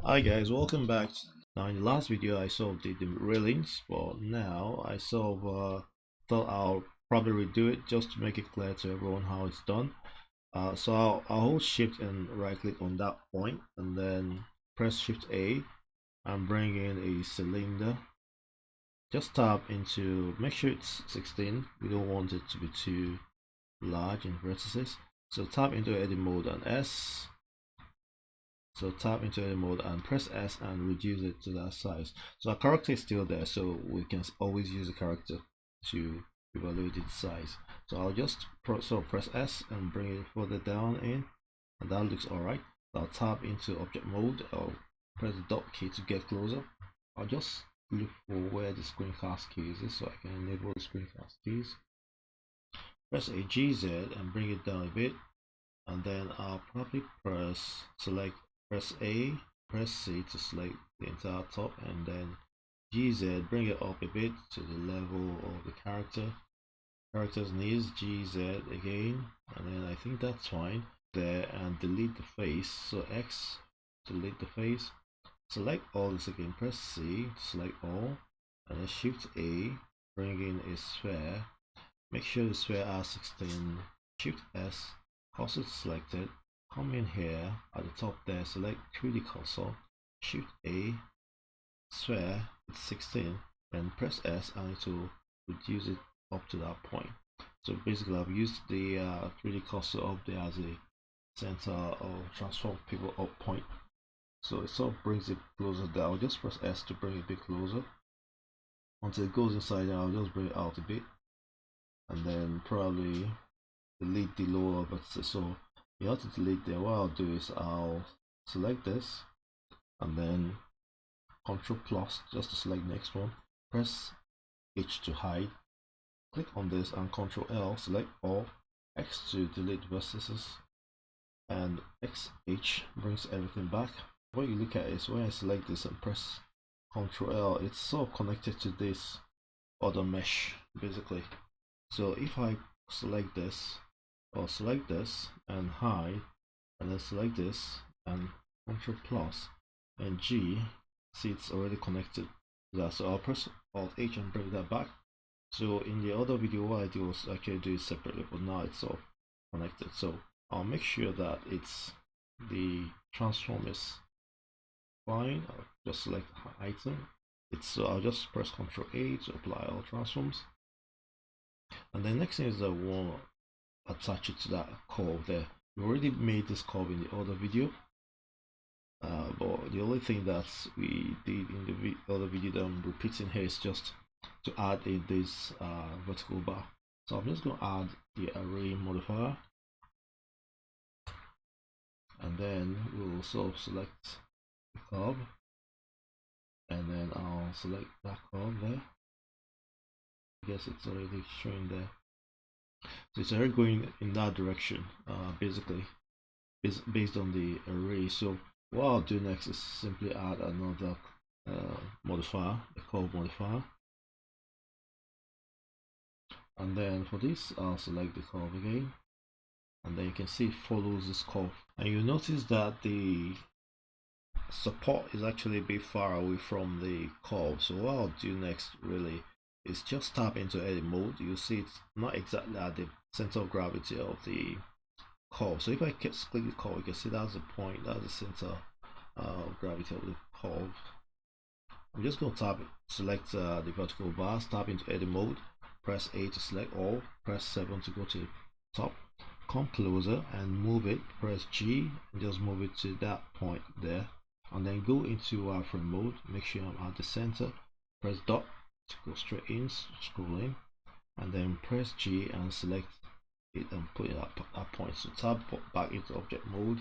Hi guys, welcome back. Now in the last video I solved the railings, but now I thought I'll probably redo it just to make it clear to everyone how it's done. So I'll hold shift and right click on that point and then press shift A and bring in a cylinder. Just tap into, make sure it's 16, we don't want it to be too large in vertices. So tap into edit mode and S. So tap into edit mode and press S and reduce it to that size. So our character is still there, so we can always use the character to evaluate its size. So I'll just press S and bring it further down in, and that looks alright. I'll tap into object mode. I'll press the dot key to get closer. I'll just look for where the screencast keys is so I can enable the screencast keys. Press a GZ and bring it down a bit, and then I'll probably press A, press C to select the entire top, and then GZ, bring it up a bit to the level of the character's knees, GZ again, and then I think that's fine there, and delete the face. So X, delete the face, select all this again, press C to select all, and then shift A, bring in a sphere, make sure the sphere has 16, shift S, cursor selected, come in here at the top there, select 3D cursor, shift A, sphere, it's 16, then press S and it will reduce it up to that point. So basically I've used the 3D cursor up there as a center or transform people up point. So it sort of brings it closer there. I'll just press S to bring it a bit closer. Until it goes inside, I'll just bring it out a bit. And then probably delete the lower vertices. So you have to delete there. What I'll do is I'll select this and then Ctrl plus just to select next one, press H to hide, click on this and Ctrl L, select all, X to delete vertices, and XH brings everything back. What you look at is when I select this and press Ctrl L, it's sort of connected to this other mesh basically. So if I select this or select this and hide, and then select this and Ctrl plus and G, see it's already connected to that. So I'll press Alt H and bring that back. So in the other video what I do was actually do it separately, but now it's all connected. So I'll make sure that it's the transform is fine. I'll just select item. So I'll just press Ctrl A to apply all transforms. And the next thing is that we want to attach it to that curve there. We already made this curve in the other video, but the only thing that we did in the other video that I'm repeating here is just to add in this vertical bar. So I'm just going to add the array modifier, and then we'll sort of select the curve, and then I'll select that curve there. I guess it's already showing there. So it's already going in that direction, basically based on the array. So what I'll do next is simply add another modifier, a curve modifier, and then for this I'll select the curve again, and then you can see it follows this curve, and you'll notice that the support is actually a bit far away from the curve. So what I'll do next really is just tap into edit mode. You'll see it's not exactly at the center of gravity of the curve. So if I click the curve, you can see that's the point, that's the center of gravity of the curve. I'm just going to select the vertical bars, tap into edit mode, press A to select all, press 7 to go to the top, come closer and move it, press G and just move it to that point there, and then go into wireframe mode, make sure I'm at the center, press dot to go straight in, scroll in, and then press G and select it and put it at that point. So tab back into object mode,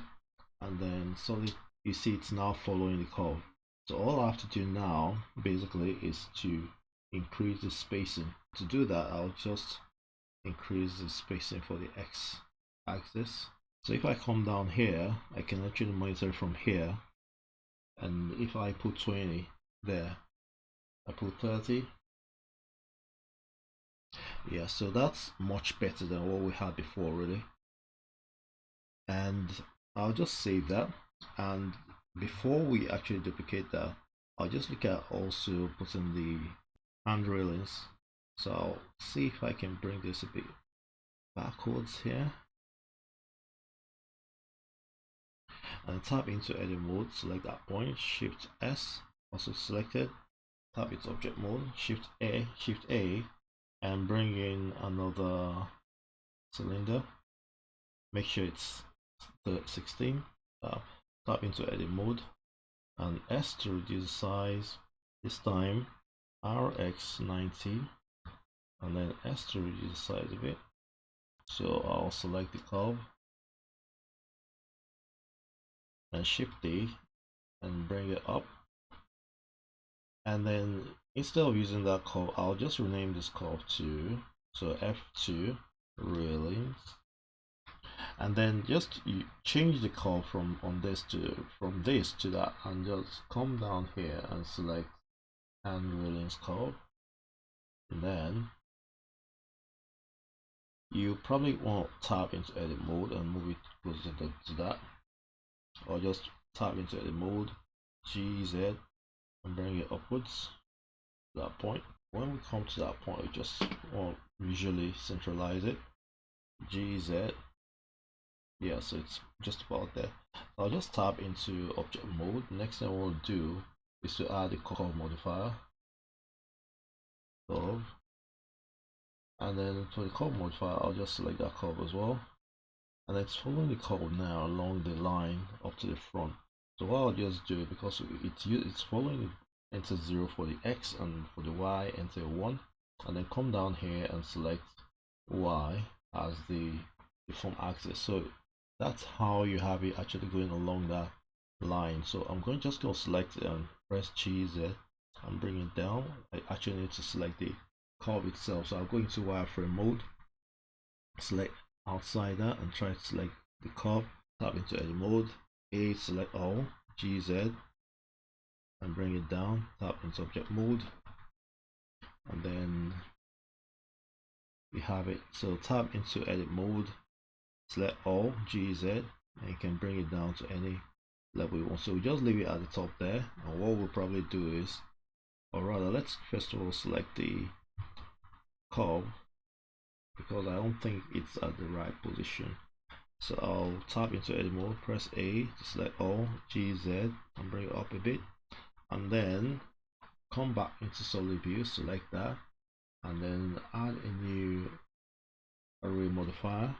and then solid, you see it's now following the curve. So all I have to do now basically is to increase the spacing. To do that, I'll just increase the spacing for the X axis. So if I come down here, I can actually monitor from here, and if I put 20 there, I put 30, yeah, so that's much better than what we had before really. And I'll just save that, and before we actually duplicate that, I'll just look at also putting the hand railings. So I'll see if I can bring this a bit backwards here and tap into edit mode. Select that point, shift S, also selected, tap into object mode, shift A, and bring in another cylinder. Make sure it's the 16. Tap into edit mode and S to reduce the size. This time RX90, and then S to reduce the size of it. So I'll select the curve and shift D and bring it up, and then instead of using that curve, I'll just rename this curve to F2 railings, and then just you change the curve from this to that, and just come down here and select hand railings curve, and then you probably won't tap into edit mode and move it closer to that, or just tap into edit mode, GZ, and bring it upwards to that point. When we come to that point, we just want visually centralize it, GZ. Yeah, so it's just about there. I'll just tap into object mode. Next thing I want to do is to add a curve modifier, curve, and then for the curve modifier, I'll just select that curve as well, and it's following the curve now along the line up to the front. So what I'll just do, because it's following, enter 0 for the X, and for the Y enter 1, and then come down here and select Y as the deform axis. So that's how you have it actually going along that line. So I'm just going to select it and press GZ and bring it down. I actually need to select the curve itself, so I'll go into wireframe mode, select outside that and try to select the curve, tap into edit mode, A, select all, GZ, and bring it down, tap into object mode, and then we have it. So tap into edit mode, select all, GZ, and you can bring it down to any level you want. So we just leave it at the top there, and what we'll probably do is, or rather, let's first of all select the curve, because I don't think it's at the right position. So I'll tap into edit mode, press A to select all, GZ, and bring it up a bit, and then come back into solid view, select that, and then add a new array modifier,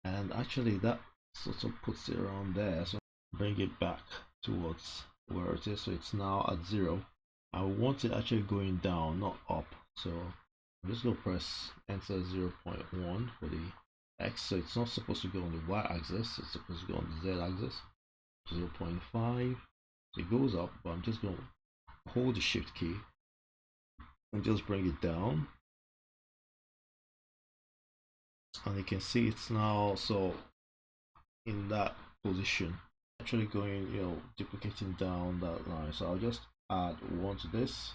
and actually that sort of puts it around there. So bring it back towards where it is, so it's now at 0. I want it actually going down, not up. So I'm just going to press enter 0.1 for the X, so it's not supposed to go on the Y axis, it's supposed to go on the Z axis. 0.5, it goes up, but I'm just going to hold the shift key and just bring it down, and you can see it's now so in that position, actually going, duplicating down that line. So I'll just add 1 to this,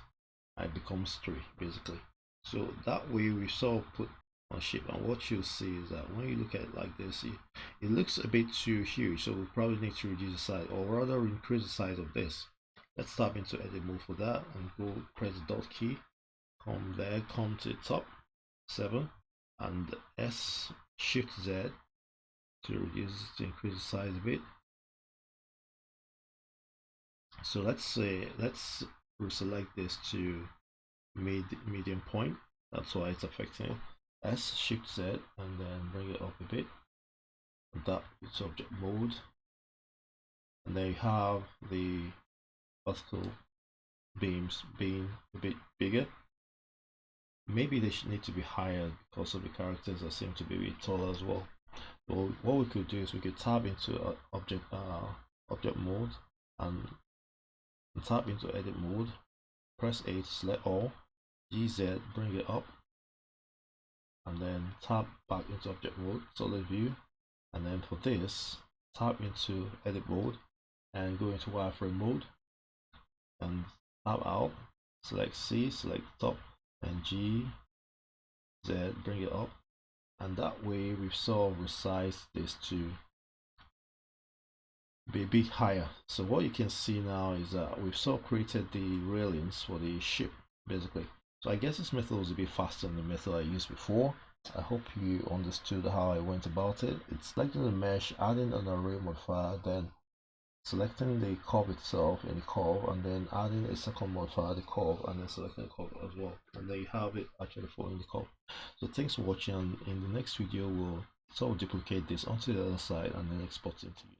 and it becomes 3 basically. So that way we sort of put on shape, and what you'll see is that when you look at it like this, it looks a bit too huge, so we probably need to reduce the size, or rather increase the size of this. Let's tap into edit mode for that and go press the dot key, come there, come to the top 7, and S shift Z to increase the size a bit. So let's reselect this to medium point. That's why it's affecting it. S shift Z and then bring it up a bit. That it's object mode, and then you have the vertical beams being a bit bigger. Maybe they should need to be higher because of the characters that seem to be a bit taller as well. So what we could do is we could tap into object mode and tap into edit mode, press A to select all, GZ, bring it up, and then tap back into object mode, solid view, and then for this tap into edit mode and go into wireframe mode and tap out, select C, select top, and GZ, bring it up, and that way we've sort of resized this to be a bit higher. So what you can see now is that we've sort of created the railings for the ship basically. So I guess this method was a bit faster than the method I used before. I hope you understood how I went about it. It's selecting the mesh, adding an array modifier, then selecting the curve itself in the curve, and then adding a second modifier, the curve, and then selecting the curve as well. And then you have it actually following the curve. So thanks for watching, and in the next video we'll sort of duplicate this onto the other side and then export it to you.